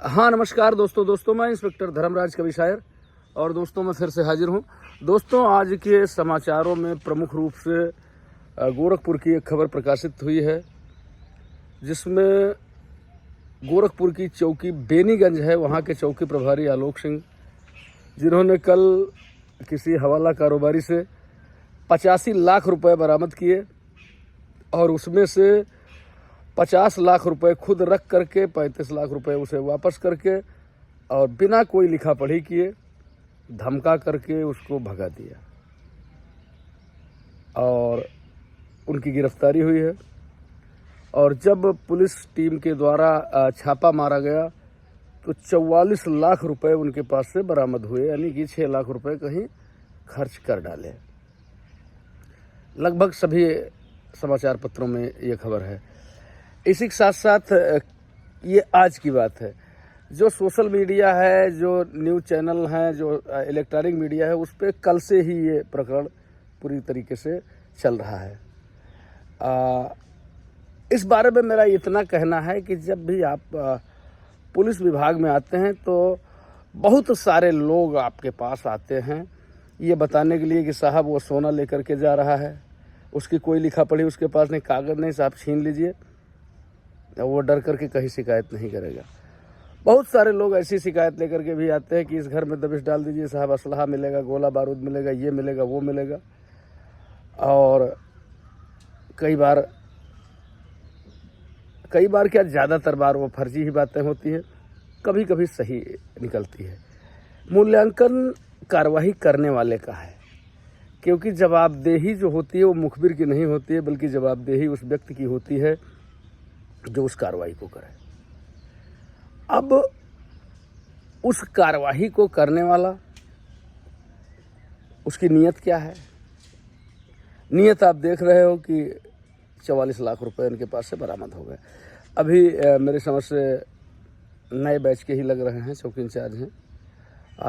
हाँ नमस्कार दोस्तों मैं इंस्पेक्टर धर्मराज कवि शायर और दोस्तों मैं फिर से हाजिर हूँ। दोस्तों आज के समाचारों में प्रमुख रूप से गोरखपुर की एक खबर प्रकाशित हुई है, जिसमें गोरखपुर की चौकी बेनीगंज है, वहाँ के चौकी प्रभारी आलोक सिंह, जिन्होंने कल किसी हवाला कारोबारी से 85 लाख रुपए बरामद किए और उसमें से 50 लाख रुपए खुद रख करके 35 लाख रुपए उसे वापस करके और बिना कोई लिखा पढ़ी किए धमका करके उसको भगा दिया और उनकी गिरफ्तारी हुई है। और जब पुलिस टीम के द्वारा छापा मारा गया तो 44 लाख रुपए उनके पास से बरामद हुए, यानी कि 6 लाख रुपए कहीं खर्च कर डाले। लगभग सभी समाचार पत्रों में ये खबर है। इसी के साथ साथ ये आज की बात है, जो सोशल मीडिया है, जो न्यूज़ चैनल हैं, जो इलेक्ट्रॉनिक मीडिया है, उस पर कल से ही ये प्रकरण पूरी तरीके से चल रहा है। इस बारे में मेरा इतना कहना है कि जब भी आप पुलिस विभाग में आते हैं तो बहुत सारे लोग आपके पास आते हैं ये बताने के लिए कि साहब वो सोना लेकर के जा रहा है, उसकी कोई लिखा पढ़ी उसके पास नहीं, कागज़ नहीं, साहब छीन लीजिए। वो डर करके कहीं शिकायत नहीं करेगा। बहुत सारे लोग ऐसी शिकायत लेकर के भी आते हैं कि इस घर में दबिश डाल दीजिए साहब, असलहा मिलेगा, गोला बारूद मिलेगा, ये मिलेगा, वो मिलेगा। और कई बार क्या, ज़्यादातर बार वो फर्जी ही बातें होती है, कभी कभी सही निकलती है। मूल्यांकन कार्रवाई करने वाले का है, क्योंकि जवाबदेही जो होती है वो मुखबिर की नहीं होती है, बल्कि जवाबदेही उस व्यक्ति की होती है जो उस कार्रवाई को करे। अब उस कार्रवाई को करने वाला, उसकी नीयत क्या है? नीयत आप देख रहे हो कि 44 लाख रुपए उनके पास से बरामद हो गए। अभी मेरे समझ से नए बैच के ही लग रहे हैं, चौकी इंचार्ज हैं।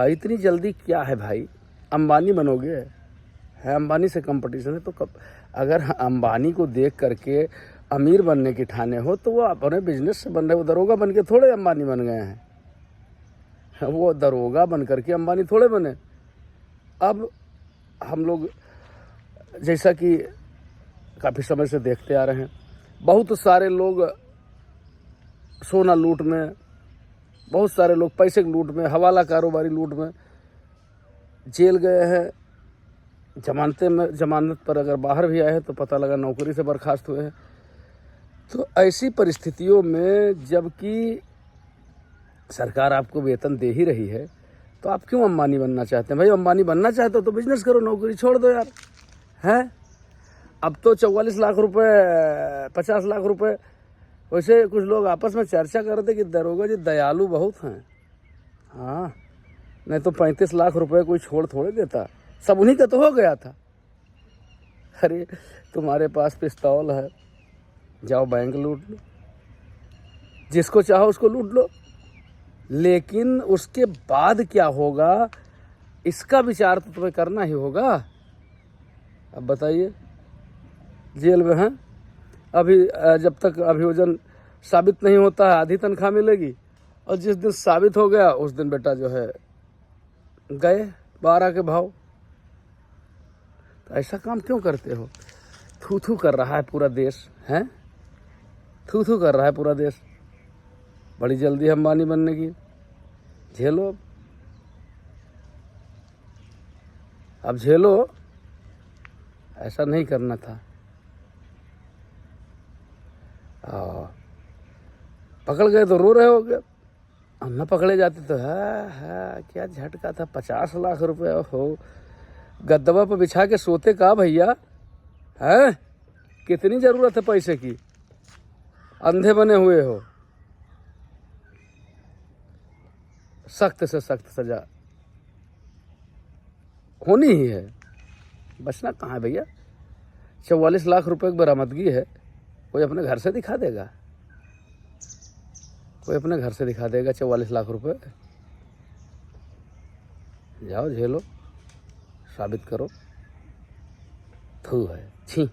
इतनी जल्दी क्या है भाई, अंबानी बनोगे? है अंबानी से कंपटीशन है तो कब? अगर अंबानी को देख करके अमीर बनने की ठाने हो तो वो अपने बिजनेस से बन रहे। वो दरोगा बन के थोड़े अंबानी बन गए हैं, वो दरोगा बन करके अंबानी थोड़े बने। अब हम लोग जैसा कि काफ़ी समय से देखते आ रहे हैं, बहुत सारे लोग सोना लूट में, बहुत सारे लोग पैसे की लूट में, हवाला कारोबारी लूट में जेल गए हैं। जमानत पर अगर बाहर भी आए हैं तो पता लगा नौकरी से बर्खास्त हुए हैं। तो ऐसी परिस्थितियों में जबकि सरकार आपको वेतन दे ही रही है तो आप क्यों अंबानी बनना चाहते हैं? भाई अंबानी बनना चाहते हो तो बिजनेस करो, नौकरी छोड़ दो यार। हैं अब तो 44 लाख रुपए, 50 लाख रुपए। वैसे कुछ लोग आपस में चर्चा कर रहे थे कि दरोगा जी दयालु बहुत हैं। हाँ, नहीं तो 35 लाख रुपए कोई छोड़ थोड़े देता, सब उन्हीं का तो हो गया था। अरे तुम्हारे पास पिस्तौल है, जाओ बैंक लूट लो, जिसको चाहो उसको लूट लो, लेकिन उसके बाद क्या होगा इसका विचार तो तुम्हें करना ही होगा। अब बताइए, जेल में हैं अभी, जब तक अभियोजन साबित नहीं होता है आधी तनख्वाह मिलेगी, और जिस दिन साबित हो गया उस दिन बेटा जो है गए 12 के भाव। तो ऐसा काम क्यों करते हो? थू थू कर रहा है पूरा देश, हैं थू थू कर रहा है पूरा देश। बड़ी जल्दी अंबानी बनने की, झेलो अब झेलो। ऐसा नहीं करना था। पकड़ गए तो रो रहे हो गए, हम न पकड़े जाते तो है क्या झटका था। 50 लाख रुपए हो, गद्दवा पर बिछा के सोते का भैया? है कितनी जरूरत है पैसे की? अंधे बने हुए हो। सख्त से सख्त सजा होनी ही है, बचना कहाँ है भैया। 44 लाख रुपए की बरामदगी है, कोई अपने घर से दिखा देगा? कोई अपने घर से दिखा देगा 44 लाख रुपए? जाओ झेलो, साबित करो। थू है, छी।